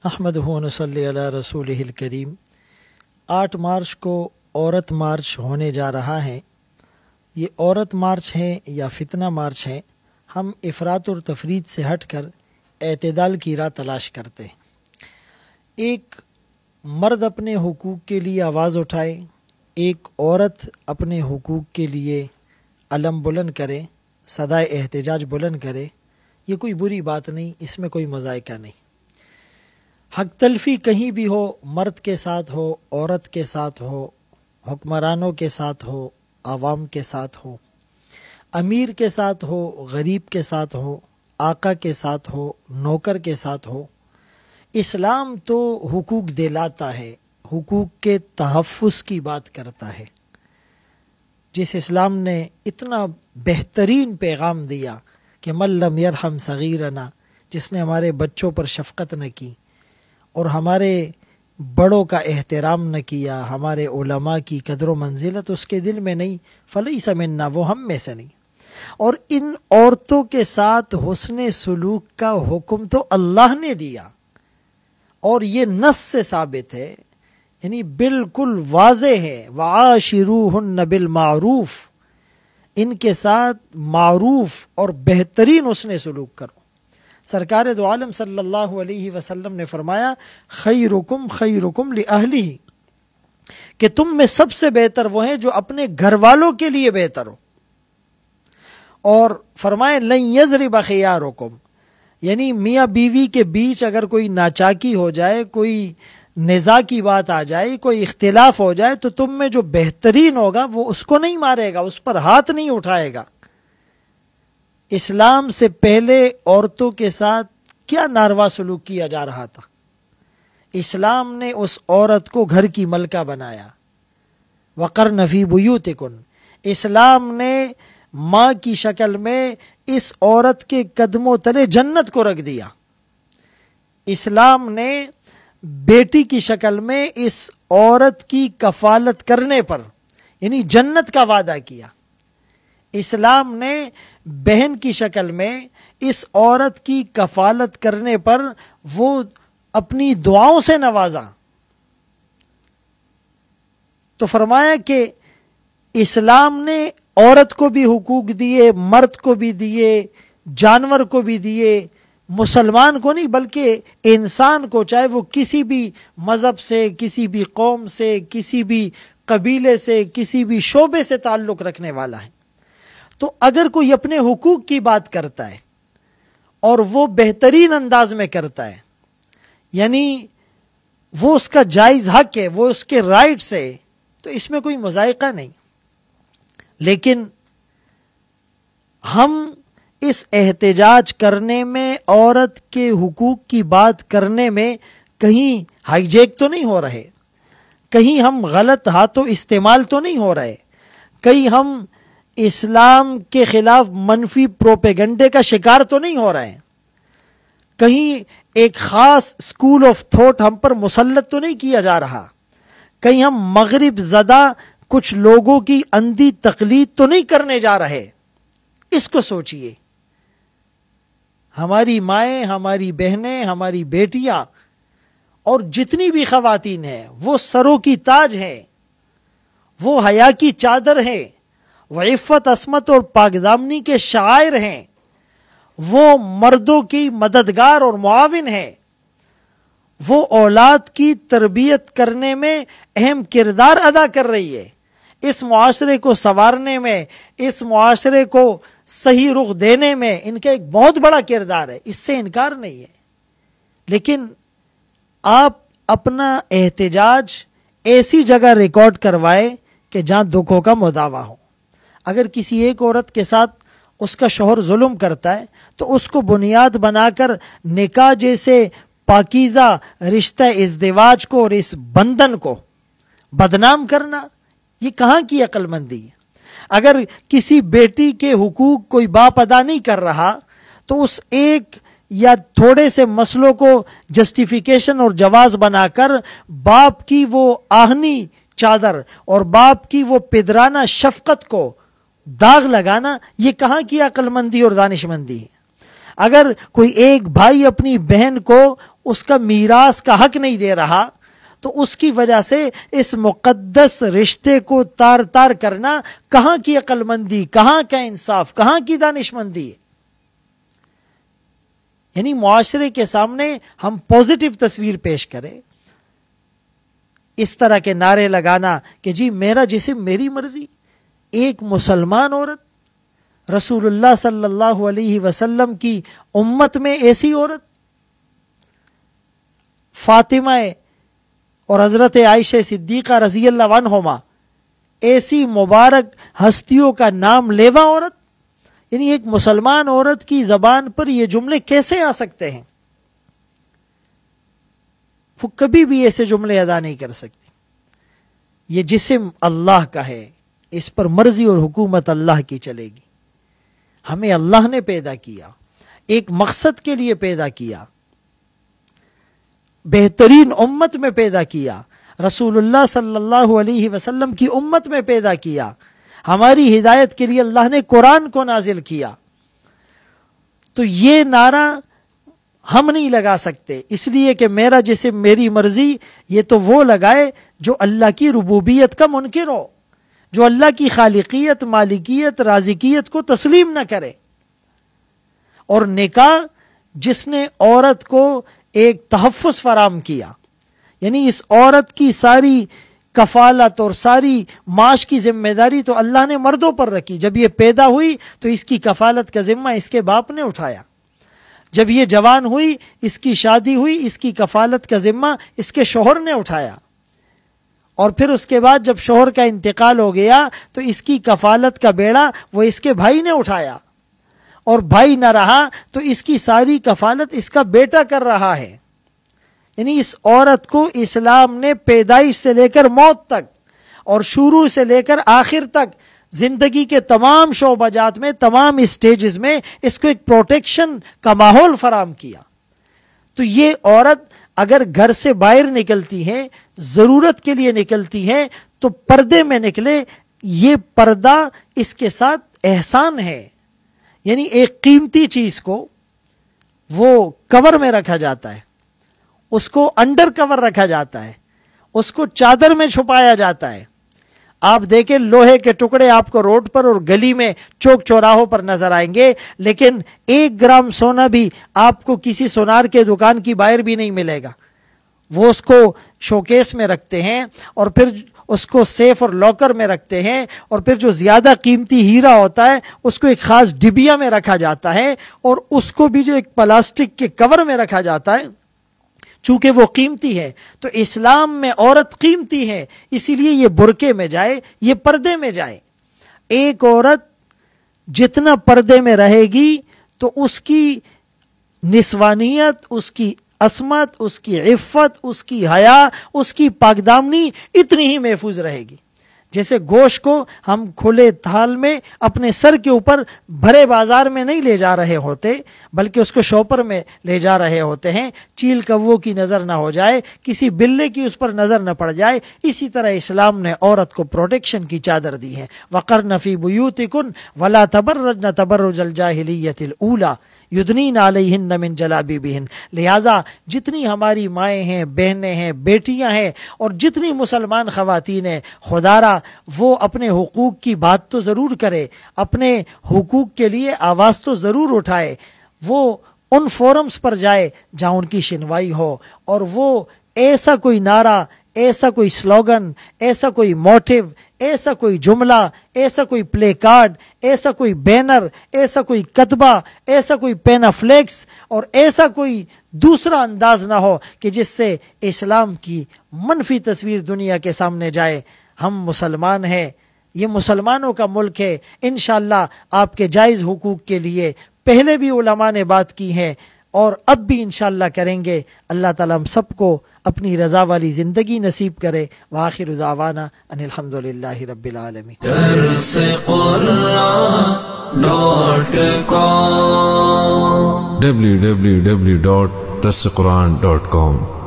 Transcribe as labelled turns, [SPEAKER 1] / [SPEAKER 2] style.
[SPEAKER 1] نحمدہ و نصلی علی رسولہ الکریم۔ 8 مارچ کو عورت مارچ ہونے جا رہا ہے۔ یہ عورت مارچ ہے یا فتنہ مارچ ہے؟ ہم افراط اور تفریط سے ہٹ کر اعتدال کی راہ تلاش کرتے ہیں۔ ایک مرد اپنے حقوق کے لیے آواز اٹھائے، ایک عورت اپنے حقوق کے لیے علم بلند کرے، صدائے احتجاج بلند کرے، یہ کوئی بری بات نہیں، اس میں کوئی مذائقہ نہیں۔ حق تلفی کہیں بھی ہو، مرد کے ساتھ ہو، عورت کے ساتھ ہو، حکمرانوں کے ساتھ ہو، عوام کے ساتھ ہو، امیر کے ساتھ ہو، غریب کے ساتھ ہو، آقا کے ساتھ ہو، نوکر کے ساتھ ہو، اسلام تو حقوق دلاتا ہے، حقوق کے تحفظ کی بات کرتا ہے۔ جس اسلام نے اتنا بہترین پیغام دیا کہ من لم یرحم صغیرنا، جس نے ہمارے بچوں پر شفقت نہ کی اور ہمارے بڑوں کا احترام نہ کیا، ہمارے علماء کی قدر و منزلت اس کے دل میں نہیں، فلیس منا، وہ ہم میں سے نہیں۔ اور ان عورتوں کے ساتھ حسن سلوک کا حکم تو اللہ نے دیا، اور یہ نص سے ثابت ہے، یعنی بالکل واضح ہے، وعاشروہن بالمعروف، ان کے ساتھ معروف اور بہترین حسن سلوک کرو۔ سرکار دو عالم صلی اللہ علیہ وسلم نے فرمایا خیرکم خیرکم لأہلہ، کہ تم میں سب سے بہتر وہ ہیں جو اپنے گھر والوں کے لیے بہتر ہو، اور فرمائے لن یضرب خیارکم، یعنی میاں بیوی کے بیچ اگر کوئی ناچاکی ہو جائے، کوئی نزاع کی بات آ جائے، کوئی اختلاف ہو جائے، تو تم میں جو بہترین ہوگا وہ اس کو نہیں مارے گا، اس پر ہاتھ نہیں اٹھائے گا۔ اسلام سے پہلے عورتوں کے ساتھ کیا ناروا سلوک کیا جا رہا تھا؟ اسلام نے اس عورت کو گھر کی ملکہ بنایا، وقرن فی بیوتکن، اسلام نے ماں کی شکل میں اس عورت کے قدموں تلے جنت کو رکھ دیا، اسلام نے بیٹی کی شکل میں اس عورت کی کفالت کرنے پر یعنی جنت کا وعدہ کیا، اسلام نے بہن کی شکل میں اس عورت کی کفالت کرنے پر وہ اپنی دعاؤں سے نوازا۔ تو فرمایا کہ اسلام نے عورت کو بھی حقوق دیے، مرد کو بھی دیے، جانور کو بھی دیے، مسلمان کو نہیں بلکہ انسان کو، چاہے وہ کسی بھی مذہب سے، کسی بھی قوم سے، کسی بھی قبیلے سے، کسی بھی شعبے سے تعلق رکھنے والا ہے۔ تو اگر کوئی اپنے حقوق کی بات کرتا ہے اور وہ بہترین انداز میں کرتا ہے، یعنی وہ اس کا جائز حق ہے، وہ اس کے رائٹس ہے، تو اس میں کوئی مذائقہ نہیں۔ لیکن ہم اس احتجاج کرنے میں، عورت کے حقوق کی بات کرنے میں کہیں ہائی جیک تو نہیں ہو رہے، کہیں ہم غلط ہاتھوں استعمال تو نہیں ہو رہے، کہیں ہم اسلام کے خلاف منفی پروپیگنڈے کا شکار تو نہیں ہو رہے ہیں، کہیں ایک خاص اسکول آف تھاٹ ہم پر مسلط تو نہیں کیا جا رہا، کہیں ہم مغرب زدہ کچھ لوگوں کی اندھی تقلید تو نہیں کرنے جا رہے۔ اس کو سوچئے، ہماری مائیں، ہماری بہنیں، ہماری بیٹیاں اور جتنی بھی خواتین ہیں وہ سروں کی تاج ہیں، وہ حیا کی چادر ہیں، وہ عفت عصمت اور پاکدامنی کے شاعر ہیں، وہ مردوں کی مددگار اور معاون ہیں، وہ اولاد کی تربیت کرنے میں اہم کردار ادا کر رہی ہے، اس معاشرے کو سنوارنے میں، اس معاشرے کو صحیح رخ دینے میں ان کا ایک بہت بڑا کردار ہے، اس سے انکار نہیں ہے۔ لیکن آپ اپنا احتجاج ایسی جگہ ریکارڈ کروائے کہ جہاں دکھوں کا مداوع ہو۔ اگر کسی ایک عورت کے ساتھ اس کا شوہر ظلم کرتا ہے تو اس کو بنیاد بنا کر نکاح جیسے پاکیزہ رشتہ ازدواج کو اور اس بندھن کو بدنام کرنا، یہ کہاں کی عقل مندی ہے؟ اگر کسی بیٹی کے حقوق کوئی باپ ادا نہیں کر رہا تو اس ایک یا تھوڑے سے مسئلوں کو جسٹیفیکیشن اور جواز بنا کر باپ کی وہ آہنی چادر اور باپ کی وہ پدرانہ شفقت کو داغ لگانا، یہ کہاں کی عقل مندی اور دانش مندی ہے؟ اگر کوئی ایک بھائی اپنی بہن کو اس کا میراث کا حق نہیں دے رہا، تو اس کی وجہ سے اس مقدس رشتے کو تار تار کرنا کہاں کی عقل مندی، کہاں کا انصاف، کہاں کی دانش مندی ہے؟ یعنی معاشرے کے سامنے ہم پازیٹیو تصویر پیش کریں، اس طرح کے نعرے لگانا کہ جی میرا جسم میری مرضی. ایک مسلمان عورت، رسول اللہ صلی اللہ علیہ وسلم کی امت میں ایسی عورت، فاطمہ اور حضرت عائشہ صدیقہ رضی اللہ عنہما، ایسی مبارک ہستیوں کا نام لیوا عورت، یعنی ایک مسلمان عورت کی زبان پر یہ جملے کیسے آ سکتے ہیں؟ وہ کبھی بھی ایسے جملے ادا نہیں کر سکتی. یہ جسم اللہ کا ہے، اس پر مرضی اور حکومت اللہ کی چلے گی. ہمیں اللہ نے پیدا کیا، ایک مقصد کے لیے پیدا کیا، بہترین امت میں پیدا کیا، رسول اللہ صلی اللہ علیہ وسلم کی امت میں پیدا کیا. ہماری ہدایت کے لیے اللہ نے قرآن کو نازل کیا. تو یہ نعرہ ہم نہیں لگا سکتے، اس لیے کہ میرا جسم میری مرضی. یہ تو وہ لگائے جو اللہ کی ربوبیت کا منکر ہو، جو اللہ کی خالقیت، مالکیت، رازقیت کو تسلیم نہ کرے. اور نکاح جس نے عورت کو ایک تحفظ فراہم کیا، یعنی اس عورت کی ساری کفالت اور ساری معاش کی ذمہ داری تو اللہ نے مردوں پر رکھی. جب یہ پیدا ہوئی تو اس کی کفالت کا ذمہ اس کے باپ نے اٹھایا. جب یہ جوان ہوئی، اس کی شادی ہوئی، اس کی کفالت کا ذمہ اس کے شوہر نے اٹھایا. اور پھر اس کے بعد جب شوہر کا انتقال ہو گیا تو اس کی کفالت کا بیڑا وہ اس کے بھائی نے اٹھایا. اور بھائی نہ رہا تو اس کی ساری کفالت اس کا بیٹا کر رہا ہے. یعنی اس عورت کو اسلام نے پیدائش سے لے کر موت تک اور شروع سے لے کر آخر تک زندگی کے تمام شعبہ جات میں، تمام اسٹیجز میں اس کو ایک پروٹیکشن کا ماحول فراہم کیا. تو یہ عورت اگر گھر سے باہر نکلتی ہے، ضرورت کے لیے نکلتی ہے، تو پردے میں نکلے. یہ پردہ اس کے ساتھ احسان ہے. یعنی ایک قیمتی چیز کو وہ کور میں رکھا جاتا ہے، اس کو انڈر کور رکھا جاتا ہے، اس کو چادر میں چھپایا جاتا ہے. آپ دیکھیں لوہے کے ٹکڑے آپ کو روڈ پر اور گلی میں چوک چوراہوں پر نظر آئیں گے، لیکن 1 گرام سونا بھی آپ کو کسی سونار کے دکان کی باہر بھی نہیں ملے گا. وہ اس کو شوکیس میں رکھتے ہیں اور پھر اس کو سیف اور لاکر میں رکھتے ہیں، اور پھر جو زیادہ قیمتی ہیرا ہوتا ہے اس کو ایک خاص ڈبیا میں رکھا جاتا ہے، اور اس کو بھی جو ایک پلاسٹک کے کور میں رکھا جاتا ہے چونکہ وہ قیمتی ہے. تو اسلام میں عورت قیمتی ہے، اسی لیے یہ برقعے میں جائے، یہ پردے میں جائے. ایک عورت جتنا پردے میں رہے گی تو اس کی نسوانیت، اس کی عصمت، اس کی عفت، اس کی حیا، اس کی پاکدامنی اتنی ہی محفوظ رہے گی. جیسے گوشت کو ہم کھلے تھال میں اپنے سر کے اوپر بھرے بازار میں نہیں لے جا رہے ہوتے، بلکہ اس کو شوپر میں لے جا رہے ہوتے ہیں، چیل کووں کی نظر نہ ہو جائے، کسی بلے کی اس پر نظر نہ پڑ جائے. اسی طرح اسلام نے عورت کو پروٹیکشن کی چادر دی ہے. وَقَرْنَ فِي بُيُوتِكُنَّ وَلَا تَبَرَّجْنَ تَبَرُّجَ الْجَاهِلِيَّةِ الْأُولَى یدنین علیہن من جلابیبہن. لہٰذا جتنی ہماری مائیں ہیں، بہنیں ہیں، بیٹیاں ہیں، اور جتنی مسلمان خواتین ہیں، خدارا وہ اپنے حقوق کی بات تو ضرور کرے، اپنے حقوق کے لیے آواز تو ضرور اٹھائے. وہ ان فورمز پر جائے جہاں ان کی شنوائی ہو، اور وہ ایسا کوئی نعرہ، ایسا کوئی سلوگن، ایسا کوئی موٹیو، ایسا کوئی جملہ، ایسا کوئی پلے کارڈ، ایسا کوئی بینر، ایسا کوئی کتبہ، ایسا کوئی پینا فلیکس، اور ایسا کوئی دوسرا انداز نہ ہو کہ جس سے اسلام کی منفی تصویر دنیا کے سامنے جائے. ہم مسلمان ہیں، یہ مسلمانوں کا ملک ہے. انشاءاللہ آپ کے جائز حقوق کے لیے پہلے بھی علماء نے بات کی ہے اور اب بھی انشاءاللہ کریں گے. اللہ تعالیٰ ہم سب کو اپنی رضا والی زندگی نصیب کرے. وآخر دعوانا ان الحمدللہ رب العالمین.
[SPEAKER 2] www.darsequran.com